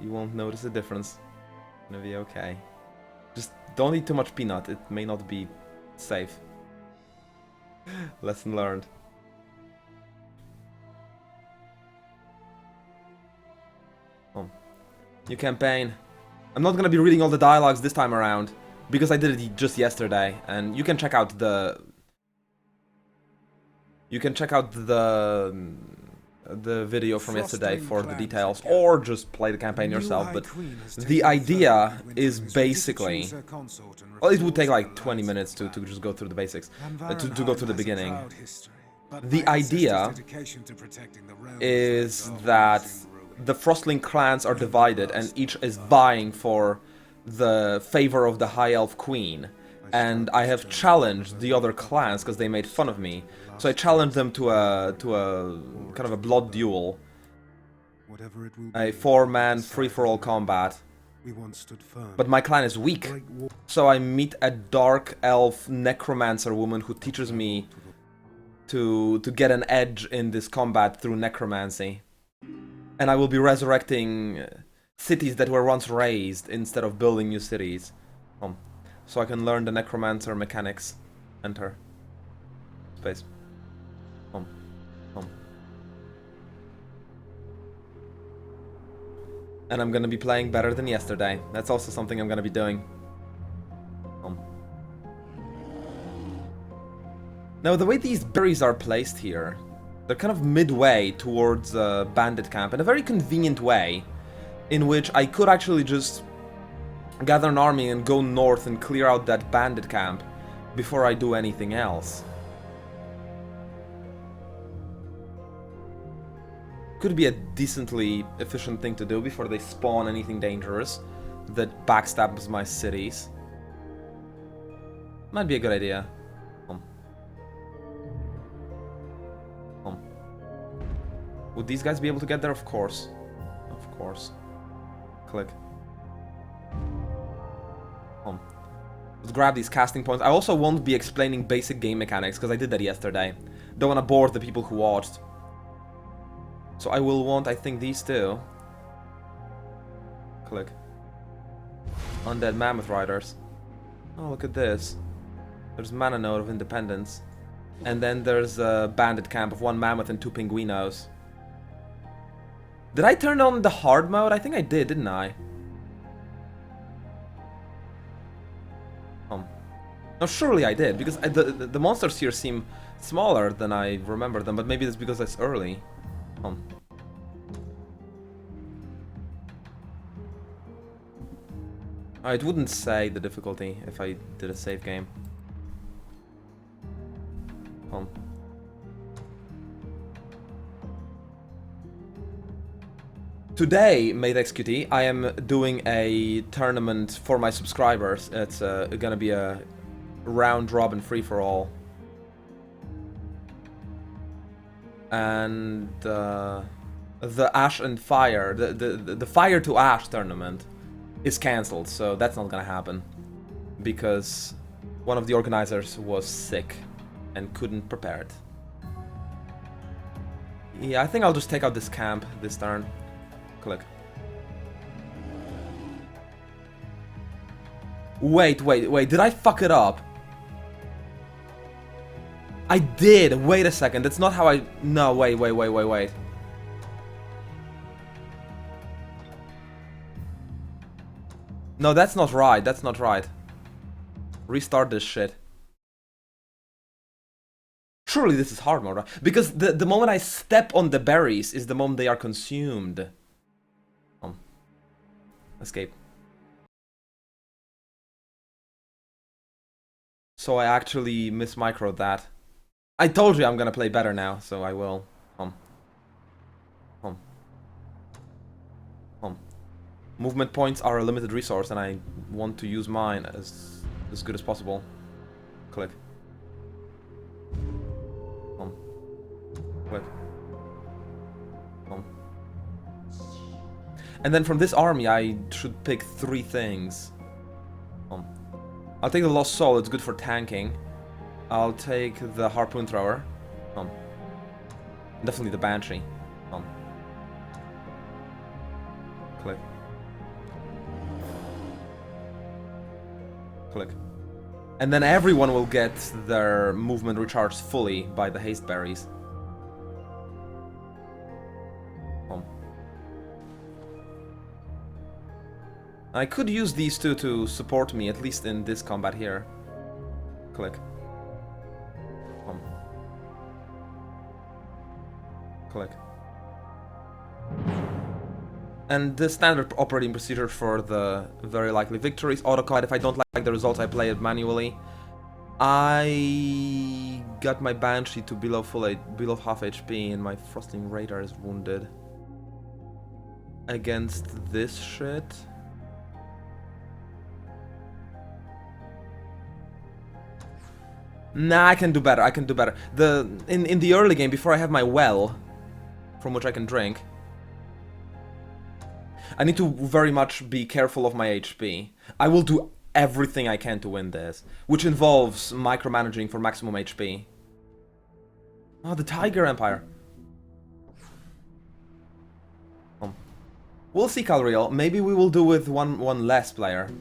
You won't notice the difference. Gonna be okay. Just don't eat too much peanut, it may not be safe. Lesson learned. Oh. New campaign. I'm not gonna be reading all the dialogues this time around, because I did it just yesterday, and you can check out the... You can check out the video from yesterday for the details, or just play the campaign yourself, but the idea is basically... Well, it would take like 20 minutes to just go through the basics, to go through the beginning. The idea is that the Frostling clans are divided, and each is vying for the favor of the High Elf Queen. And I have challenged the other clans because they made fun of me. So I challenged them to a kind of a blood duel, a 4-man free-for-all combat. But my clan is weak, so I meet a dark elf necromancer woman who teaches me to get an edge in this combat through necromancy. And I will be resurrecting cities that were once razed instead of building new cities. So I can learn the necromancer mechanics. Enter. Space. And I'm gonna be playing better than yesterday. That's also something I'm gonna be doing. Now, the way these berries are placed here, they're kind of midway towards bandit camp in a very convenient way, in which I could actually just gather an army and go north and clear out that bandit camp before I do anything else. Could be a decently efficient thing to do before they spawn anything dangerous that backstabs my cities. Might be a good idea. Would these guys be able to get there? Of course. Of course. Click. Let's grab these casting points. I also won't be explaining basic game mechanics, because I did that yesterday. Don't want to bore the people who watched. So I will want, I think, these two. Click. Undead Mammoth Riders. Oh, look at this. There's Mana Node of Independence. And then there's a bandit camp of 1 mammoth and 2 pinguinos. Did I turn on the hard mode? I think I did, didn't I? No, surely I did, because the monsters here seem smaller than I remember them, but maybe that's because it's early. It wouldn't say the difficulty if I did a save game. Today, Made XQT, I am doing a tournament for my subscribers. It's gonna be a round-robin free-for-all. And the Ash and Fire, the Fire to Ash tournament is cancelled, so that's not gonna happen. Because one of the organizers was sick and couldn't prepare it. Yeah, I think I'll just take out this camp this turn. Click. Wait, did I fuck it up? I did! Wait a second, that's not how I... No, wait. No, that's not right, Restart this shit. Surely this is hard mode, right? Because the moment I step on the berries is the moment they are consumed. Escape. So I actually mismicroed that. I told you I'm gonna play better now, so I will. Movement points are a limited resource, and I want to use mine as good as possible. Click. Click. And then from this army, I should pick 3 things. I'll take the Lost Soul, it's good for tanking. I'll take the Harpoon Thrower. Definitely the Banshee. Click. Click. And then everyone will get their movement recharged fully by the haste berries. I could use these two to support me, at least in this combat here. Click. Click. And the standard operating procedure for the very likely victories. Autocombat, if I don't like the results, I play it manually. I got my Banshee to below half HP, and my Frostling Radar is wounded. Against this shit. Nah, I can do better. I can do better. In the early game, before I have my well, from which I can drink, I need to very much be careful of my HP. I will do everything I can to win this, which involves micromanaging for maximum HP. Oh, the Tiger Empire. We'll see, Calriel. Maybe we will do with one less player.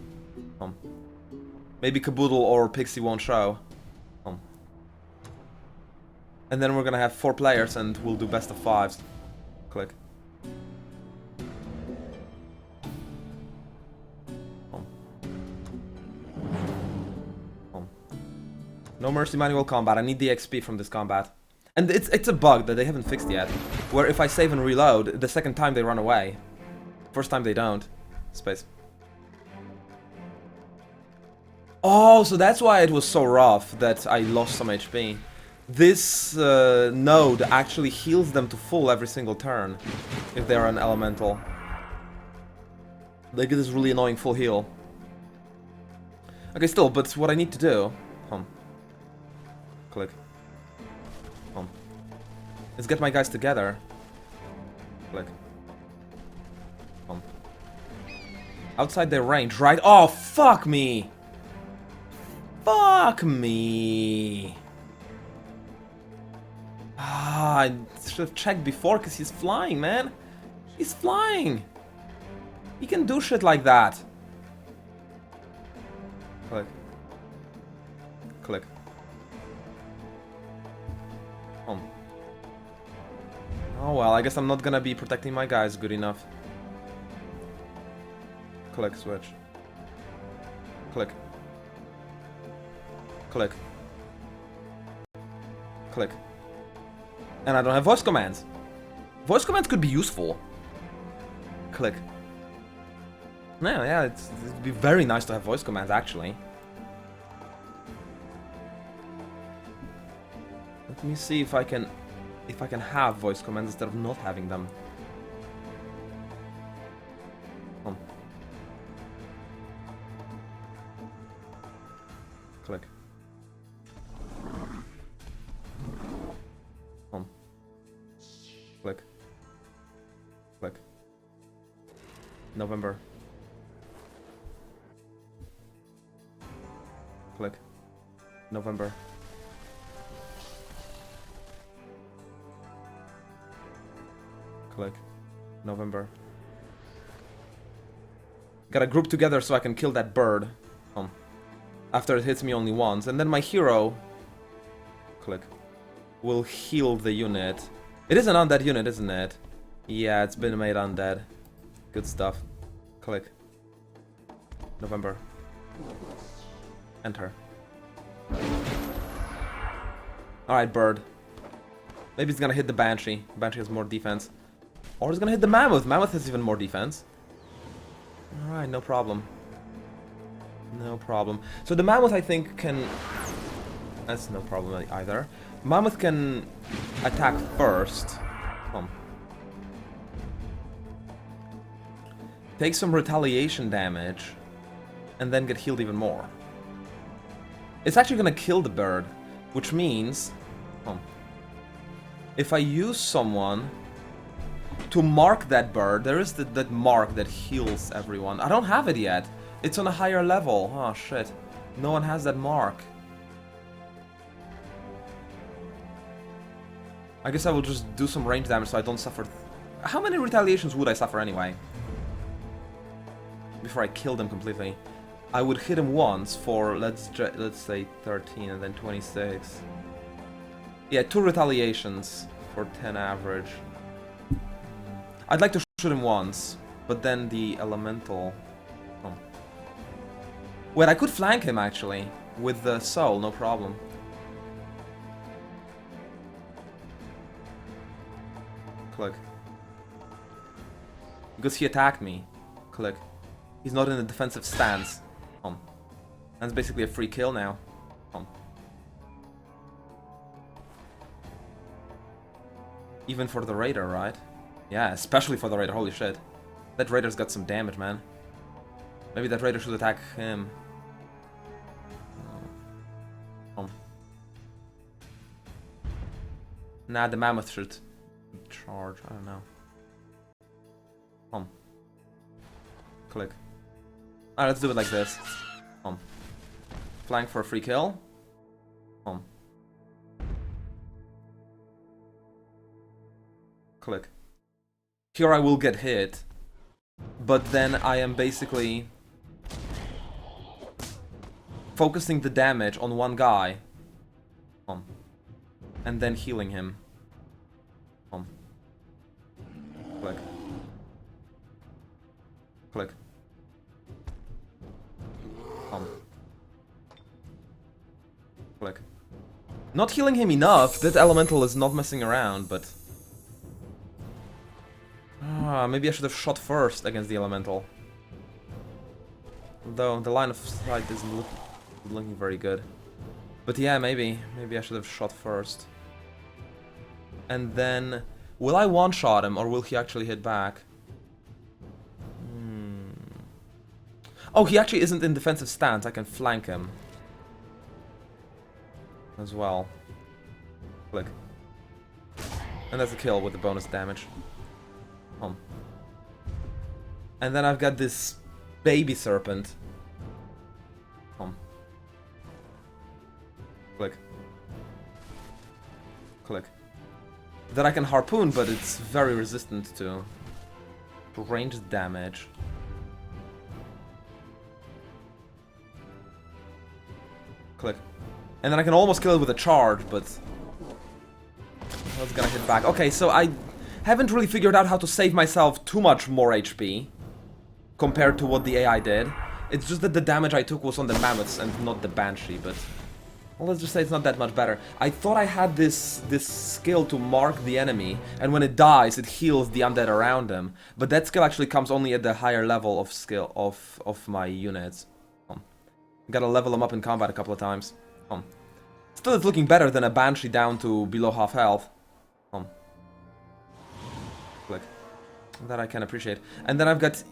Maybe Caboodle or Pixie won't show. And then we're gonna have 4 players and we'll do best of 5s. Click. No mercy manual combat. I need the XP from this combat. And it's a bug that they haven't fixed yet, where if I save and reload, the second time they run away. First time they don't. Space. Oh, so that's why it was so rough that I lost some HP. This node actually heals them to full every single turn, if they're an elemental. They get this really annoying full heal. Okay, still, but what I need to do... Click. Let's get my guys together. Click. Outside their range, right? Oh, fuck me! Fuck me! Ah, I should have checked before, because he's flying, man. He's flying! He can do shit like that. Click. Click. Oh well, I guess I'm not gonna be protecting my guys good enough. Click, switch. Click. Click. Click. And I don't have voice commands. Voice commands could be useful. Click. Yeah, it'd be very nice to have voice commands, actually. Let me see if I can have voice commands instead of not having them. Click. Click. Click. November. Click. November. Click. November. Gotta group together so I can kill that bird. After it hits me only once. And then my hero... Click. Will heal the unit. It is an undead unit, isn't it? Yeah, it's been made undead. Good stuff. Click. November. Enter. Alright, bird. Maybe it's gonna hit the Banshee. Banshee has more defense. Or it's gonna hit the Mammoth. Mammoth has even more defense. Alright, no problem. No problem. So the Mammoth, I think, can... That's no problem either. Mammoth can attack first. Take some retaliation damage. And then get healed even more. It's actually gonna kill the bird. Which means... if I use someone to mark that bird, there is that mark that heals everyone. I don't have it yet. It's on a higher level. Oh shit. No one has that mark. I guess I will just do some range damage so I don't suffer... How many retaliations would I suffer anyway? Before I kill them completely. I would hit him once for, let's say 13 and then 26. Yeah, 2 retaliations for 10 average. I'd like to shoot him once, but then the elemental... Oh. Wait, I could flank him actually, with the soul, no problem. Click. Because he attacked me. Click. He's not in a defensive stance. That's basically a free kill now. Even for the raider, right? Yeah, especially for the raider, holy shit. That raider's got some damage, man. Maybe that raider should attack him. Nah, the mammoth should charge, I don't know. Click. Alright, let's do it like this. Flank for a free kill. Click. Here I will get hit, but then I am basically focusing the damage on one guy, and then healing him. Click. Click. Click. Not healing him enough. That elemental is not messing around, but... maybe I should have shot first against the elemental. Though the line of sight isn't looking very good. But yeah, maybe I should have shot first. And then... Will I one-shot him, or will he actually hit back? Oh, he actually isn't in defensive stance. I can flank him. As well. Click. And that's a kill with the bonus damage. And then I've got this baby serpent. Click. Click. That I can harpoon, but it's very resistant to ranged damage. Click. And then I can almost kill it with a charge, but... I was gonna hit back. Okay, so I haven't really figured out how to save myself too much more HP compared to what the AI did. It's just that the damage I took was on the mammoths and not the banshee, but... Well, let's just say it's not that much better. I thought I had this skill to mark the enemy, and when it dies, it heals the undead around him. But that skill actually comes only at the higher level of skill of my units. Gotta level them up in combat a couple of times. Still, it's looking better than a banshee down to below half health. Click. That I can appreciate. And then I've got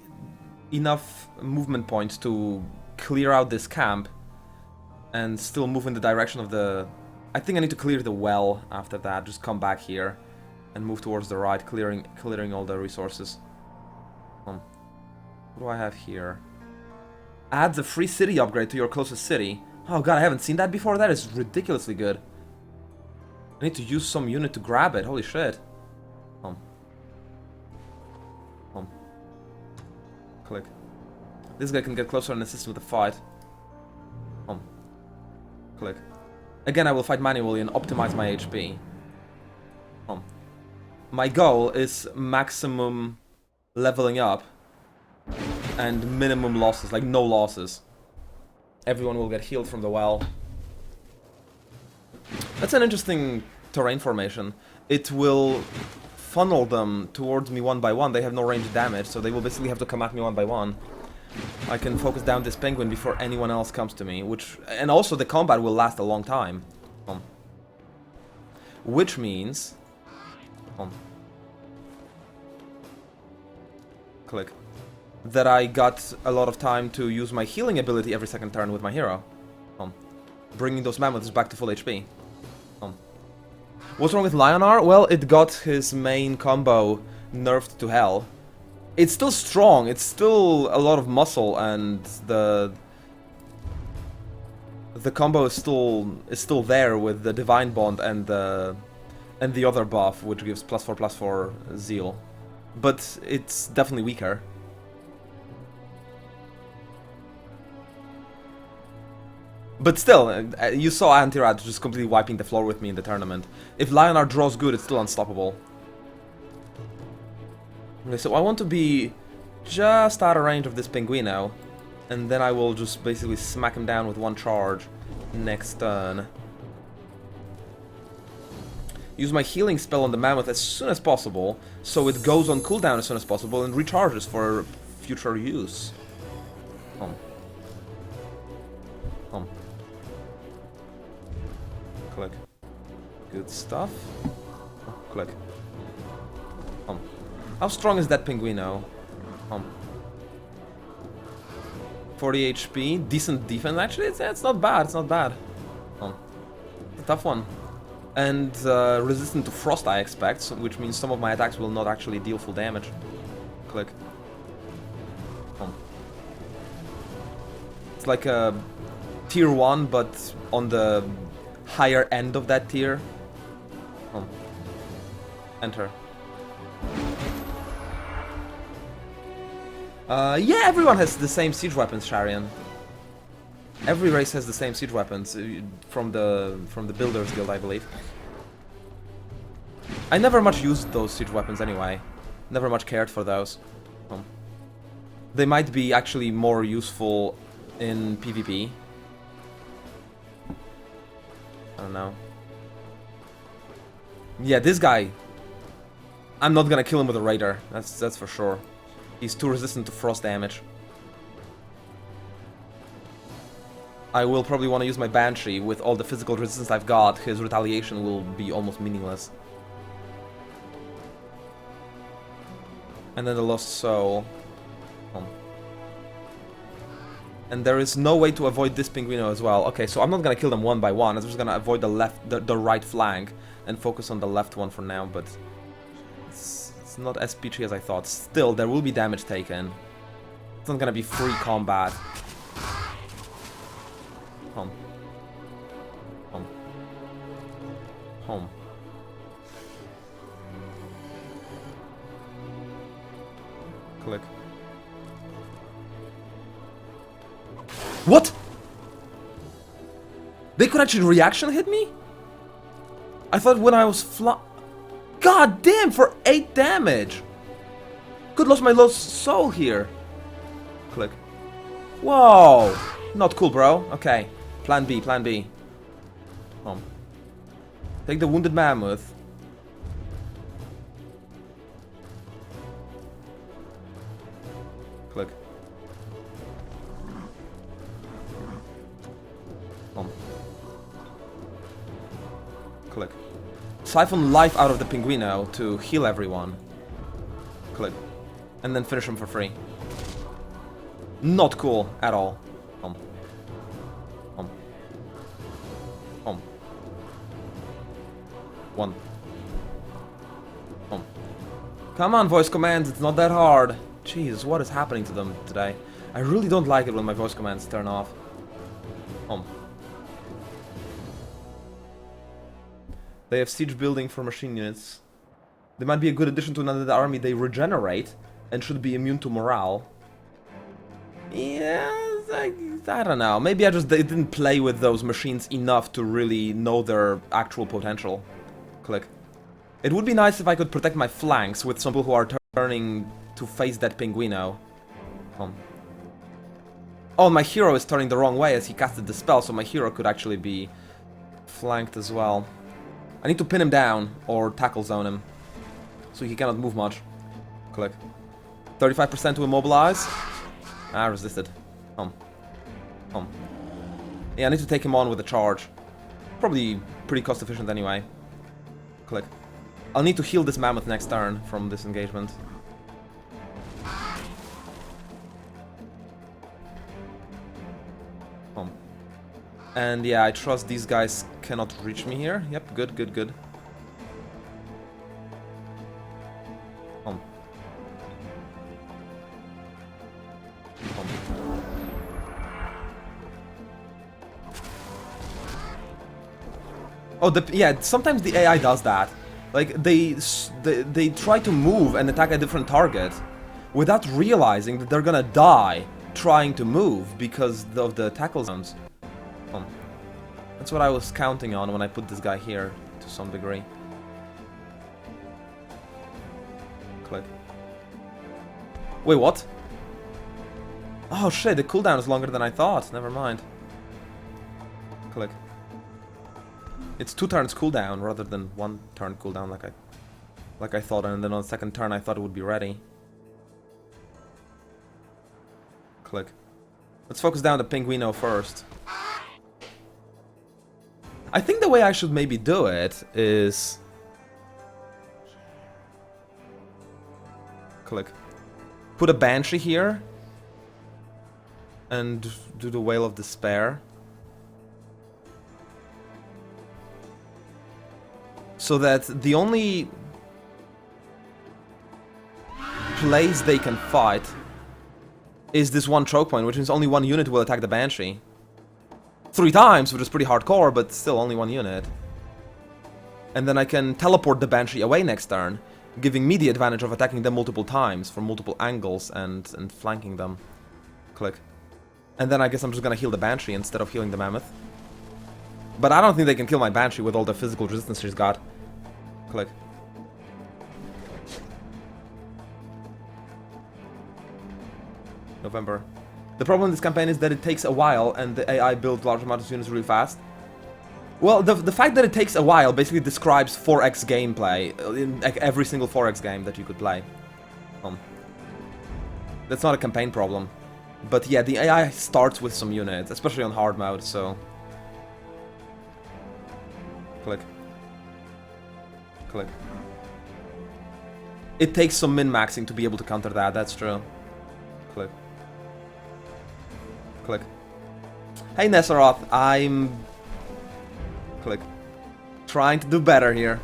enough movement points to clear out this camp and still move in the direction of the... I think I need to clear the well after that. Just come back here and move towards the right, clearing all the resources. What do I have here? Adds a free city upgrade to your closest city. Oh god, I haven't seen that before. That is ridiculously good. I need to use some unit to grab it. Holy shit. Click. This guy can get closer and assist with the fight. Click. Again, I will fight manually and optimize my HP. My goal is maximum leveling up and minimum losses, like no losses. Everyone will get healed from the well. That's an interesting terrain formation. It will funnel them towards me one by one. They have no range damage, so they will basically have to come at me one by one. I can focus down this penguin before anyone else comes to me, and also the combat will last a long time. Which means... Click. That I got a lot of time to use my healing ability every second turn with my hero. Bringing those mammoths back to full HP. What's wrong with Lionar? Well, it got his main combo nerfed to hell. It's still strong, it's still a lot of muscle, and the combo is still there with the Divine Bond and the other buff, which gives +4/+4 Zeal. But it's definitely weaker. But still, you saw Anti-Rat just completely wiping the floor with me in the tournament. If Lionheart draws good, it's still unstoppable. Okay, so I want to be just out of range of this Pinguino, and then I will just basically smack him down with one charge next turn. Use my healing spell on the Mammoth as soon as possible, so it goes on cooldown as soon as possible and recharges for future use. Click. Good stuff. Click. How strong is that Pinguino? 40 HP, decent defense actually, it's not bad, it's not bad. It's a tough one. And resistant to frost I expect, which means some of my attacks will not actually deal full damage. Click. It's like a tier 1, but on the higher end of that tier. Enter. Yeah, everyone has the same siege weapons, Sharian. Every race has the same siege weapons from the Builders Guild, I believe. I never much used those siege weapons anyway. Never much cared for those. They might be actually more useful in PvP. I don't know. Yeah, this guy. I'm not gonna kill him with a Raider. That's for sure. He's too resistant to frost damage. I will probably want to use my Banshee. With all the physical resistance I've got, his retaliation will be almost meaningless. And then the Lost Soul. And there is no way to avoid this Pinguino as well. Okay, so I'm not gonna kill them one by one. I'm just gonna avoid the right flank and focus on the left one for now, but it's not as peachy as I thought. Still, there will be damage taken. It's not gonna be free combat. Home. Click. What? They could actually reaction hit me? I thought when I was God damn, for 8 damage! Could lost my Lost Soul here. Click. Whoa! Not cool, bro. Okay. Plan B, plan B. Take the Wounded Mammoth. Click. Click. Siphon life out of the Pinguino to heal everyone. Click. And then finish him for free. Not cool at all. One. Come on, voice commands, it's not that hard. Jeez, what is happening to them today? I really don't like it when my voice commands turn off. They have siege building for machine units. They might be a good addition to another army. They regenerate and should be immune to morale. Yeah, I don't know. Maybe they didn't play with those machines enough to really know their actual potential. Click. It would be nice if I could protect my flanks with some people who are turning to face that Pinguino. Oh, my hero is turning the wrong way as he casted the spell, so my hero could actually be flanked as well. I need to pin him down or tackle zone him, so he cannot move much. Click. 35% to immobilize. Ah, resisted. Yeah, I need to take him on with a charge. Probably pretty cost efficient anyway. Click. I'll need to heal this Mammoth next turn from this engagement. And yeah, I trust these guys cannot reach me here. Yep, good, good, good. Oh, yeah, sometimes the AI does that. Like, they try to move and attack a different target without realizing that they're gonna die trying to move because of the tackle zones. That's what I was counting on when I put this guy here, to some degree. Click. Wait, what? Oh shit, the cooldown is longer than I thought. Never mind. Click. It's 2 turns cooldown rather than 1 turn cooldown like I thought, and then on the second turn I thought it would be ready. Click. Let's focus down the Pinguino first. I think the way I should maybe do it is... Click. Put a Banshee here. And do the Wail of Despair. So that the only place they can fight is this one choke point, which means only 1 unit will attack the Banshee. 3 times, which is pretty hardcore, but still only 1 unit. And then I can teleport the Banshee away next turn, giving me the advantage of attacking them multiple times from multiple angles and flanking them. Click. And then I guess I'm just gonna heal the Banshee instead of healing the Mammoth. But I don't think they can kill my Banshee with all the physical resistance she's got. Click. November. The problem in this campaign is that it takes a while and the AI builds large amounts of units really fast. Well, the fact that it takes a while basically describes 4x gameplay in like, every single 4x game that you could play. That's not a campaign problem. But yeah, the AI starts with some units, especially on hard mode, so... Click. Click. It takes some min-maxing to be able to counter that, that's true. Click. Click. Hey Nesoroth, I'm... Click. Trying to do better here.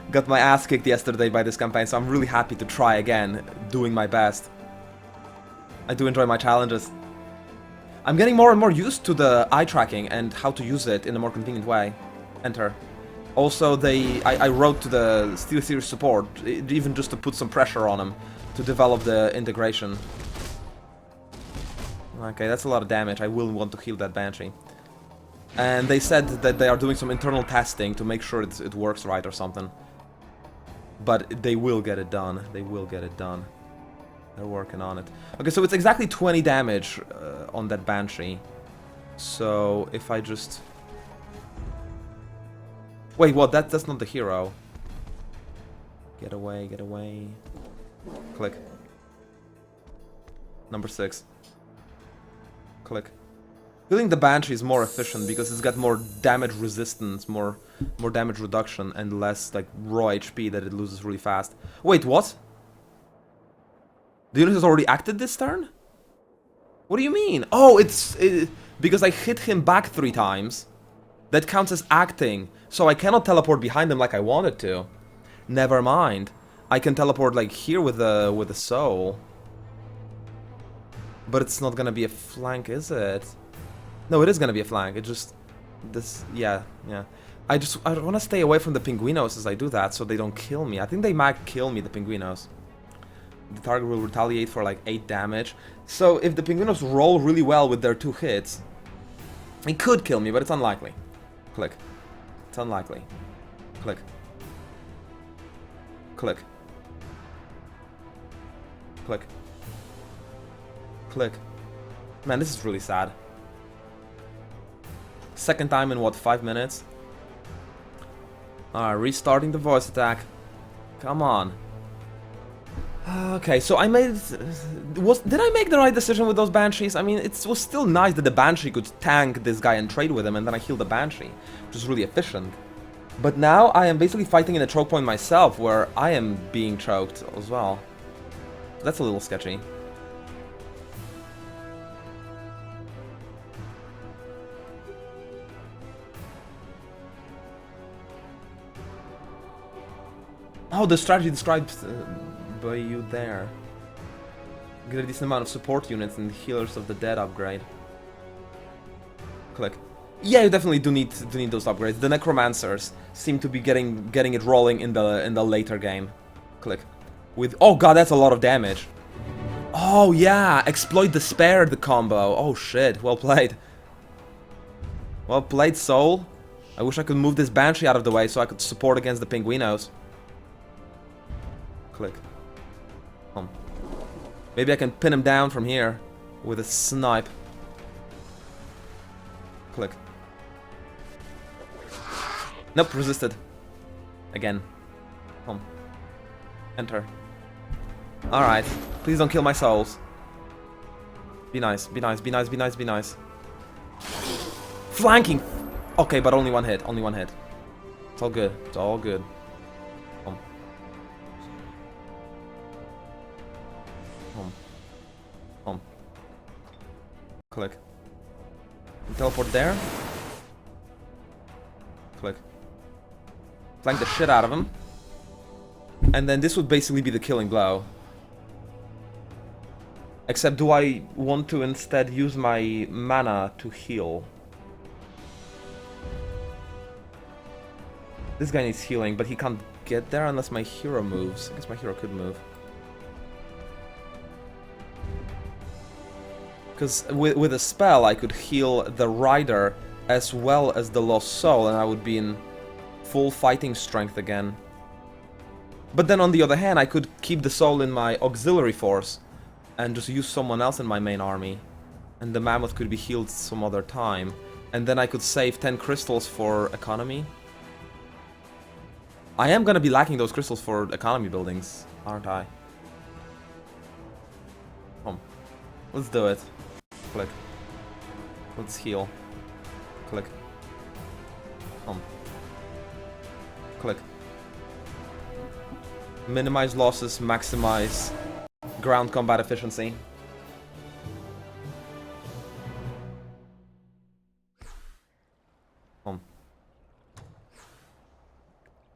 Got my ass kicked yesterday by this campaign, so I'm really happy to try again, doing my best. I do enjoy my challenges. I'm getting more and more used to the eye tracking and how to use it in a more convenient way. Enter. Also, I wrote to the Steel Series support, even just to put some pressure on them, to develop the integration. Okay, that's a lot of damage. I will want to heal that Banshee. And they said that they are doing some internal testing to make sure it works right or something. But they will get it done. They will get it done. They're working on it. Okay, so it's exactly 20 damage on that Banshee. So if I just... Wait, what? That's not the hero. Get away, get away. Click. Number 6. Click. Killing the Banshee is more efficient because it's got more damage resistance, more damage reduction, and less like raw HP that it loses really fast. Wait, what? The unit has already acted this turn? What do you mean? Oh, because I hit him back 3 times. That counts as acting, so I cannot teleport behind him like I wanted to. Never mind. I can teleport like here with the soul. But it's not gonna be a flank, is it? No, it is gonna be a flank. It just... Yeah. I wanna stay away from the Pinguinos as I do that, so they don't kill me. I think they might kill me, the Pinguinos. The target will retaliate for like 8 damage. So if the Pinguinos roll really well with their 2 hits, it could kill me, but it's unlikely. Click. It's unlikely. Click. Click. Click. Click. Man, this is really sad. Second time in what, 5 minutes? Alright, restarting the voice attack. Come on. Okay, so I made... Did I make the right decision with those Banshees? I mean, it was still nice that the Banshee could tank this guy and trade with him, and then I healed the Banshee, which is really efficient. But now I am basically fighting in a choke point myself, where I am being choked as well. That's a little sketchy. Oh, the strategy described by you there. Get a decent amount of support units and healers of the dead upgrade. Click. Yeah, you definitely do need those upgrades. The Necromancers seem to be getting it rolling in the later game. Click. With oh god, that's a lot of damage. Oh yeah, exploit despair the combo. Oh shit, well played. Well played, Soul. I wish I could move this Banshee out of the way so I could support against the Pinguinos. Click. Maybe I can pin him down from here with a snipe. Click. Nope, resisted. Again. Enter. Alright. Please don't kill my souls. Be nice, be nice, be nice, be nice, be nice. Flanking! Okay, but only one hit, only one hit. It's all good, it's all good. Click. Teleport there. Click. Flank the shit out of him. And then this would basically be the killing blow. Except do I want to instead use my mana to heal? This guy needs healing, but he can't get there unless my hero moves. I guess my hero could move. Because with a spell I could heal the rider as well as the lost soul, and I would be in full fighting strength again. But then on the other hand, I could keep the soul in my auxiliary force and just use someone else in my main army. And the mammoth could be healed some other time. And then I could save 10 crystals for economy. I am gonna be lacking those crystals for economy buildings, aren't I? Let's do it. Click. Let's heal. Click. Click. Minimize losses, maximize ground combat efficiency.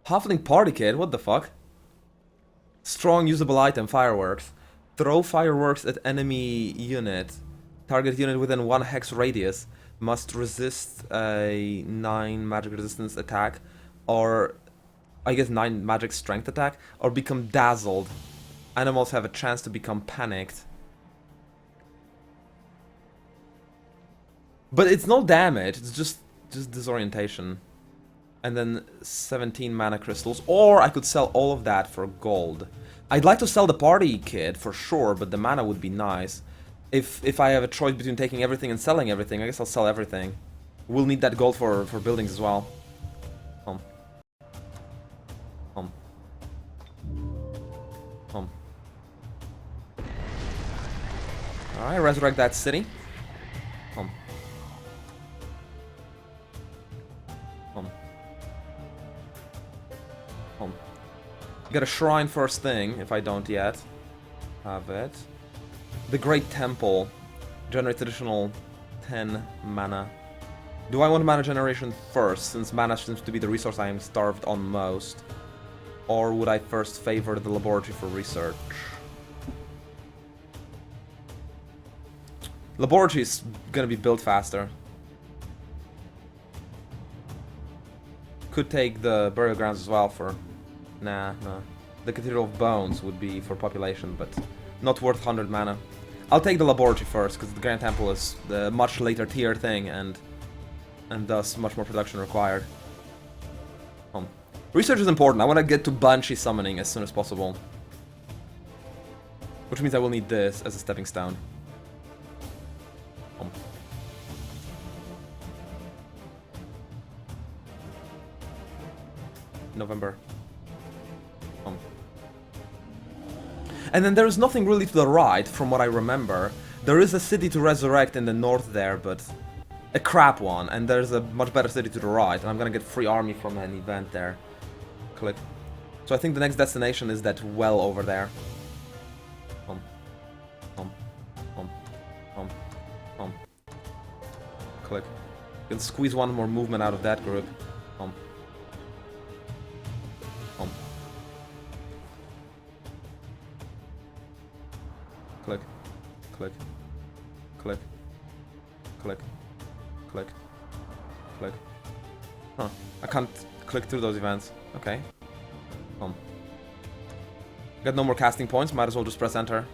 Halfling party kid, what the fuck? Strong usable item, fireworks. Throw fireworks at enemy unit. Target unit within 1 hex radius must resist a 9 magic resistance attack, or I guess 9 magic strength attack, or become dazzled. Animals have a chance to become panicked. But it's no damage, it's just disorientation. And then 17 mana crystals, or I could sell all of that for gold. I'd like to sell the party kit for sure, but the mana would be nice. If I have a choice between taking everything and selling everything, I guess I'll sell everything. We'll need that gold for buildings as well. Alright, resurrect that city. Get a shrine first thing, if I don't yet have it. The Great Temple generates additional 10 mana. Do I want mana generation first, since mana seems to be the resource I am starved on most? Or would I first favor the laboratory for research? Laboratory is gonna be built faster. Could take the burial grounds as well for... Nah, no. The Cathedral of Bones would be for population, but not worth 100 mana. I'll take the laboratory first, because the Grand Temple is the much later tier thing, and thus much more production required. Research is important. I want to get to Banshee summoning as soon as possible. Which means I will need this as a stepping stone. November. And then there is nothing really to the right, from what I remember. There is a city to resurrect in the north there, but a crap one. And there's a much better city to the right, and I'm gonna get free army from an event there. Click. So I think the next destination is that well over there. Click. You can squeeze one more movement out of that group. Click, click, click, click, click, click. Huh. I can't click through those events. Okay. Got no more casting points, might as well just press enter.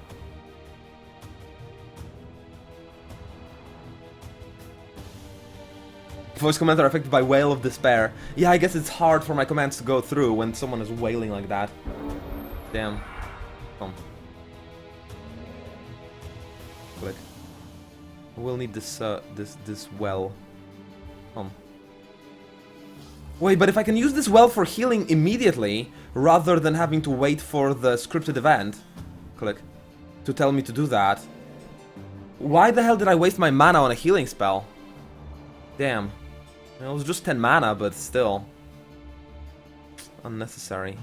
Voice commands are affected by Wail of Despair. Yeah, I guess it's hard for my commands to go through when someone is wailing like that. Damn. Come. Click. We'll need this, this well. Come. Wait, but if I can use this well for healing immediately, rather than having to wait for the scripted event, click, to tell me to do that, why the hell did I waste my mana on a healing spell? Damn. It was just 10 mana, but still. Unnecessary.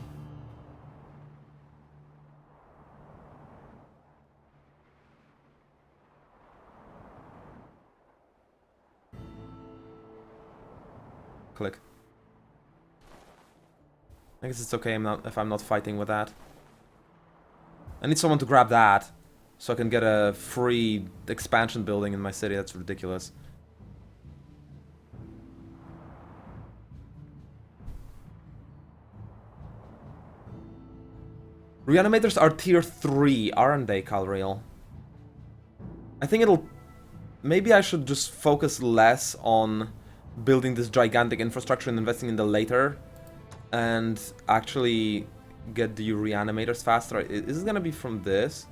Click. I guess it's okay if I'm not fighting with that. I need someone to grab that, so I can get a free expansion building in my city. That's ridiculous. Reanimators are tier 3, aren't they, Calreal? I think it'll... Maybe I should just focus less on building this gigantic infrastructure and investing in the later, and actually get the reanimators faster. Is it gonna be from this?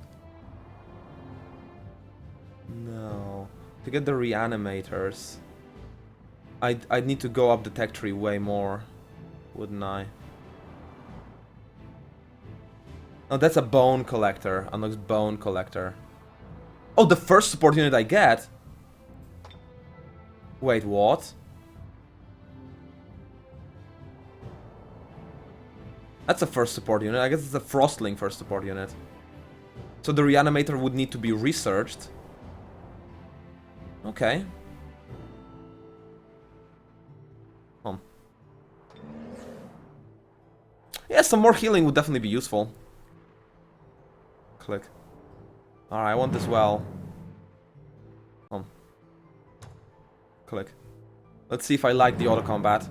No. To get the reanimators, I'd need to go up the tech tree way more, wouldn't I? Oh, that's a bone collector. Unlocks bone collector. Oh, the first support unit I get? Wait, what? That's a first support unit. I guess it's a Frostling first support unit. So the reanimator would need to be researched. Okay. Yeah, some more healing would definitely be useful. Click. Alright, I want this well. Click. Let's see if I like the auto combat.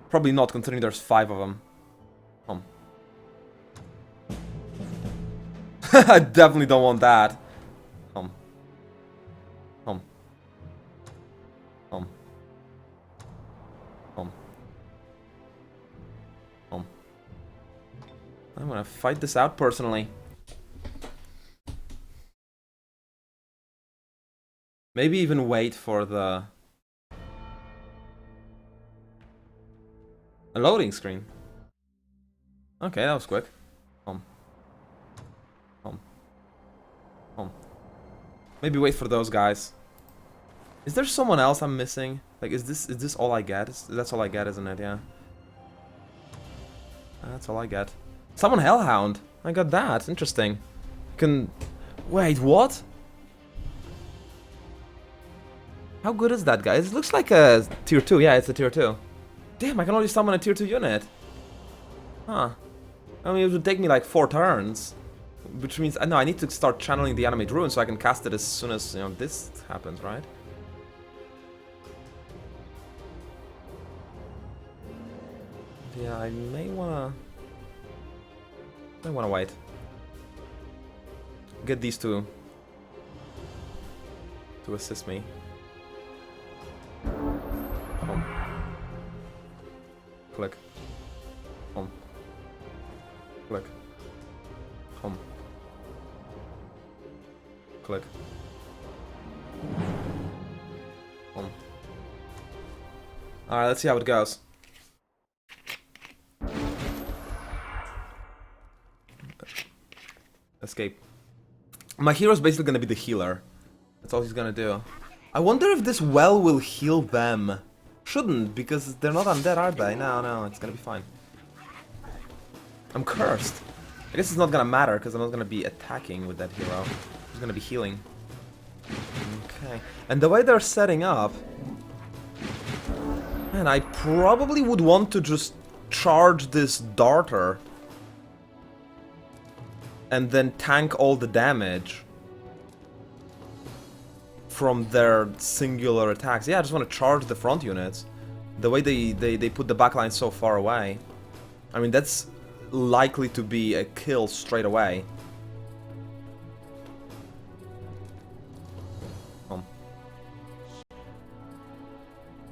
Probably not, considering there's 5 of them. I definitely don't want that. I'm gonna fight this out personally. Maybe even wait for the... a loading screen. Okay, that was quick. Maybe wait for those guys. Is there someone else I'm missing? Like, is this all I get? That's all I get, isn't it? Yeah. That's all I get. Summon Hellhound. I got that. Interesting. Can... Wait, what? How good is that guy? It looks like a tier 2. Yeah, it's a tier 2. Damn, I can only summon a tier 2 unit. Huh. I mean, it would take me like 4 turns. Which means, no, I need to start channeling the Animate Ruin so I can cast it as soon as, you know, this happens, right? Yeah, I may wanna wait. Get these two to assist me. Click. Click. Click. Alright, let's see how it goes. Escape. My hero's basically gonna be the healer. That's all he's gonna do. I wonder if this well will heal them. Shouldn't, because they're not undead, are they? No, it's gonna be fine. I'm cursed. I guess it's not gonna matter, because I'm not gonna be attacking with that hero. I'm gonna be healing. Okay. And the way they're setting up... Man, I probably would want to just charge this darter. And then tank all the damage from their singular attacks. Yeah, I just want to charge the front units. The way they put the backline so far away. I mean, that's likely to be a kill straight away.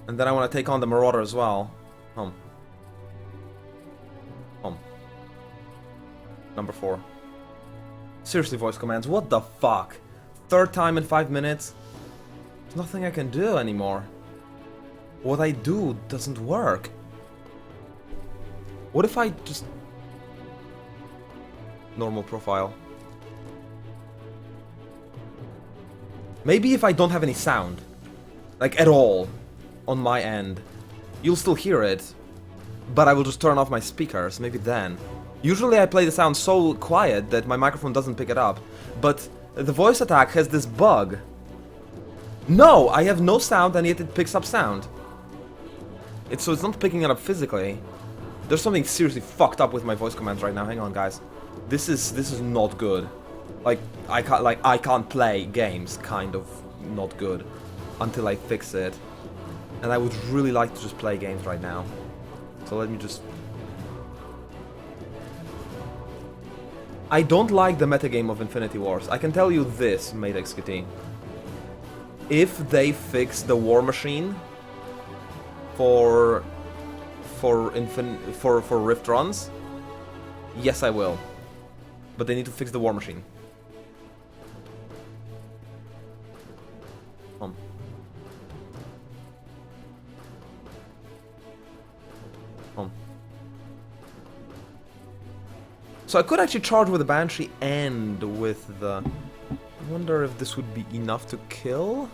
And then I want to take on the Marauder as well. Home. Home. Number 4. Seriously, voice commands, what the fuck? Third time in 5 minutes? There's nothing I can do anymore. What I do doesn't work. What if I just... Normal profile. Maybe if I don't have any sound. Like, at all. On my end. You'll still hear it. But I will just turn off my speakers. Maybe then. Usually I play the sound so quiet that my microphone doesn't pick it up. But the voice attack has this bug. No! I have no sound and yet it picks up sound. So it's not picking it up physically. There's something seriously fucked up with my voice commands right now. Hang on, guys. This is not good. Like I can't play games, kind of not good, until I fix it. And I would really like to just play games right now. So let me just... I don't like the metagame of Infinity Wars. I can tell you this, Mate XQT. If they fix the War Machine for Rift runs, yes I will. But they need to fix the War Machine. So I could actually charge with the Banshee and with the... I wonder if this would be enough to kill?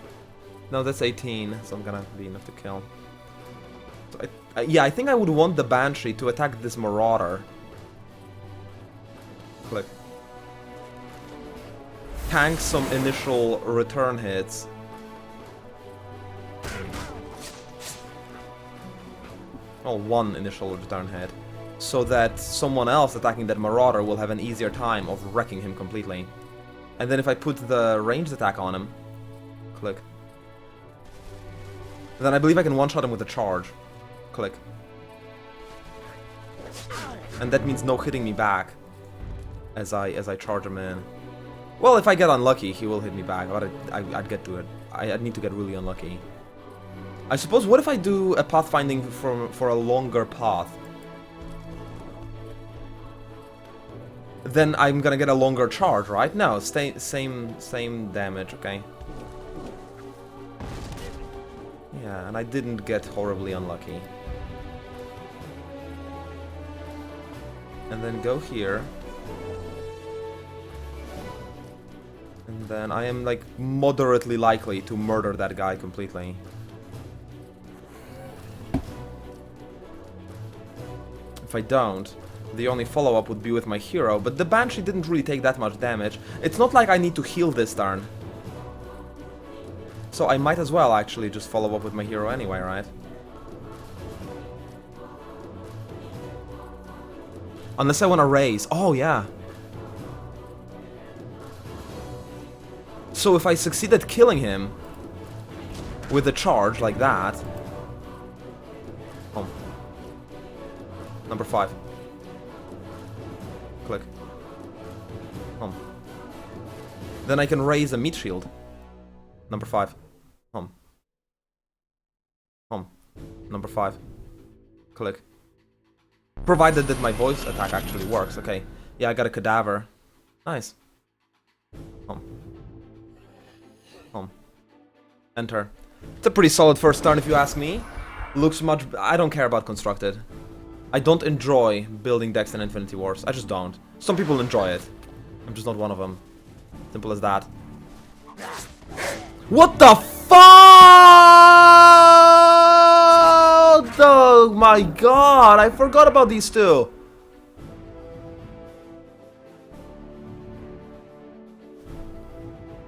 No, that's 18, so I'm gonna be enough to kill. So yeah, I think I would want the Banshee to attack this Marauder. Click. Tank some initial return hits. Oh, one initial return hit. So that someone else attacking that Marauder will have an easier time of wrecking him completely. And then if I put the ranged attack on him, click. Then I believe I can one-shot him with a charge. Click. And that means no hitting me back as I charge him in. Well, if I get unlucky, he will hit me back, but I'd get to it. I'd need to get really unlucky. I suppose, what if I do a pathfinding for a longer path? Then I'm gonna get a longer charge, right? No, same damage, okay. Yeah, and I didn't get horribly unlucky. And then go here. And then I am, like, moderately likely to murder that guy completely. If I don't, the only follow-up would be with my hero, but the Banshee didn't really take that much damage. It's not like I need to heal this turn. So I might as well actually just follow up with my hero anyway, right? Unless I want to raise. Oh, yeah. So if I succeed at killing him with a charge like that... Oh. Number 5. Click. Home. Then I can raise a meat shield. Number 5. Home. Home. Number 5. Click. Provided that my voice attack actually works. Okay. Yeah, I got a cadaver. Nice. Home. Home. Enter. It's a pretty solid first turn if you ask me. Looks much... I don't care about constructed. I don't enjoy building decks in Infinity Wars. I just don't. Some people enjoy it. I'm just not one of them. Simple as that. What the fuck? Oh my god, I forgot about these two.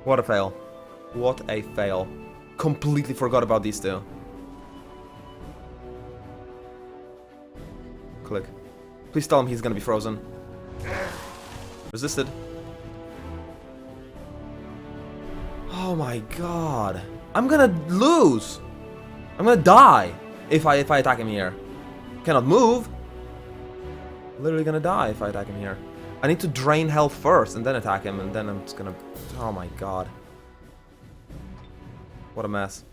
What a fail. What a fail. Completely forgot about these two. Click. Please tell him he's gonna be frozen. Resisted. Oh my god. I'm gonna lose. I'm gonna die if I attack him here. Cannot move. Literally gonna die if I attack him here. I need to drain health first and then attack him, and then I'm just gonna... Oh my god. What a mess.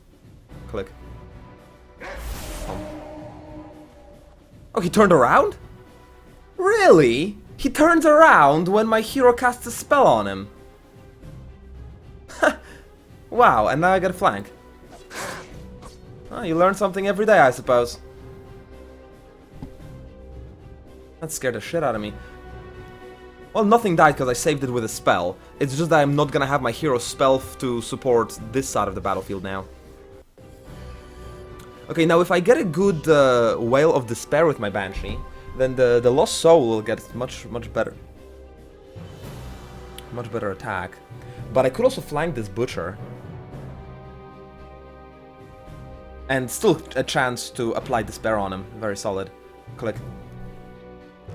Click. Oh, he turned around? Really? He turns around when my hero casts a spell on him. Wow, and now I get a flank. Oh, you learn something every day, I suppose. That scared the shit out of me. Well, nothing died because I saved it with a spell. It's just that I'm not gonna have my hero spell to support this side of the battlefield now. Okay, now if I get a good Wail of Despair with my Banshee, then the Lost Soul will get much better. Much better attack. But I could also flank this Butcher. And still a chance to apply Despair on him. Very solid. Click.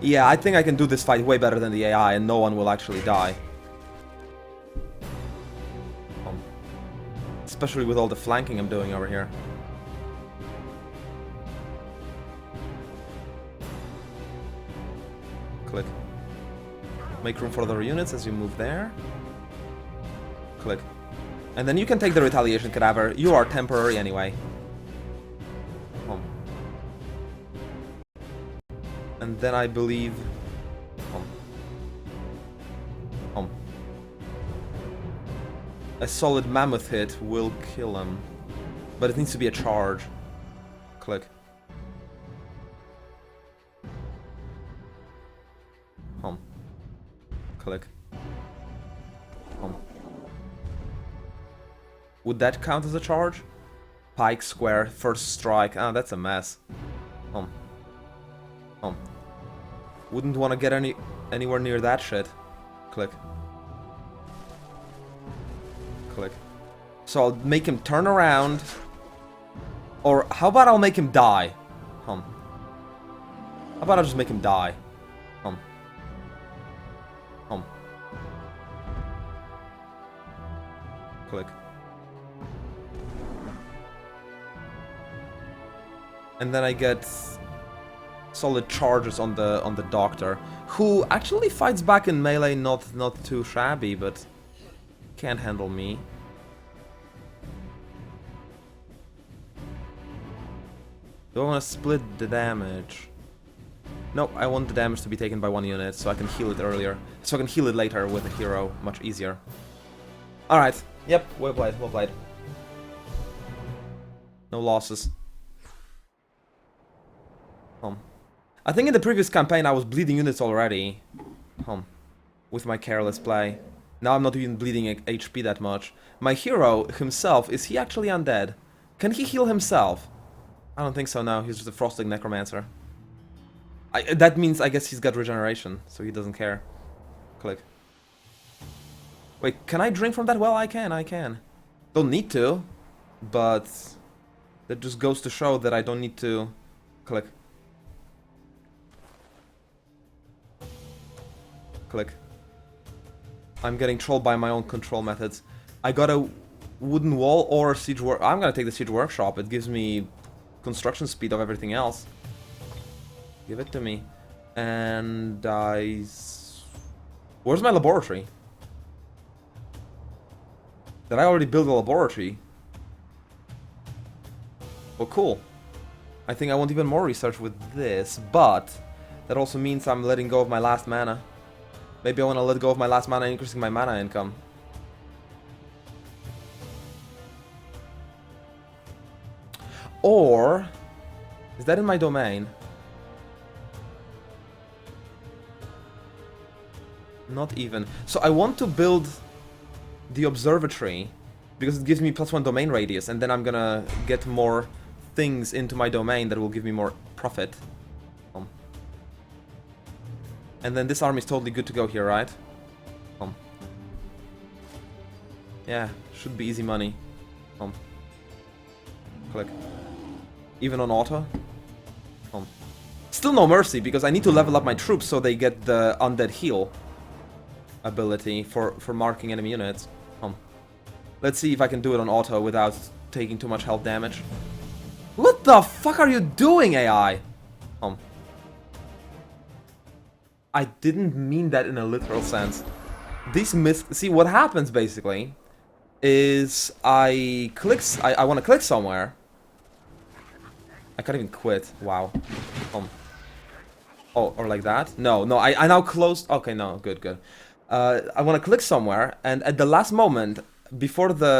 Yeah, I think I can do this fight way better than the AI and no one will actually die. Especially with all the flanking I'm doing over here. Click. Make room for other units as you move there. Click. And then you can take the Retaliation Cadaver. You are temporary anyway. And then I believe... a solid Mammoth hit will kill him. But it needs to be a charge. Click. Click. Would that count as a charge? Pike, square, first strike. Ah, that's a mess. Wouldn't want to get anywhere near that shit. Click. Click. So I'll make him turn around. Or how about I'll make him die? How about I just make him die? Click. And then I get solid charges on the Doctor, who actually fights back in melee, not too shabby, but can't handle me. Do I want to split the damage? No, I want the damage to be taken by one unit, so I can heal it earlier. So I can heal it later with a hero, much easier. Alright, yep, well played, well played. No losses. I think in the previous campaign I was bleeding units already. With my careless play. Now I'm not even bleeding HP that much. My hero himself, is he actually undead? Can he heal himself? I don't think so, no. He's just a Frostling Necromancer. That means I guess he's got regeneration, so he doesn't care. Click. Wait, can I drink from that well? I can. Don't need to, but that just goes to show that I don't need to... Click. Click. I'm getting trolled by my own control methods. I got a wooden wall or a siege work. I'm gonna take the siege workshop. It gives me construction speed of everything else. Give it to me. And where's my laboratory? Did I already build a laboratory? Well, cool. I think I want even more research with this, but that also means I'm letting go of my last mana. Maybe I want to let go of my last mana, increasing my mana income. Or... is that in my domain? Not even. So I want to build the observatory because it gives me +1 domain radius, and then I'm gonna get more things into my domain that will give me more profit. And then this army is totally good to go here, right? Yeah, should be easy money. Click. Even on auto. Still no mercy, because I need to level up my troops so they get the undead heal ability for marking enemy units. Let's see if I can do it on auto without taking too much health damage. What the fuck are you doing, AI? I didn't mean that in a literal sense. These see, what happens basically is I want to click somewhere. I can't even quit. Wow. Oh, or like that? No, no, I now closed... Okay, no, good, good. I want to click somewhere, and at the last moment, before the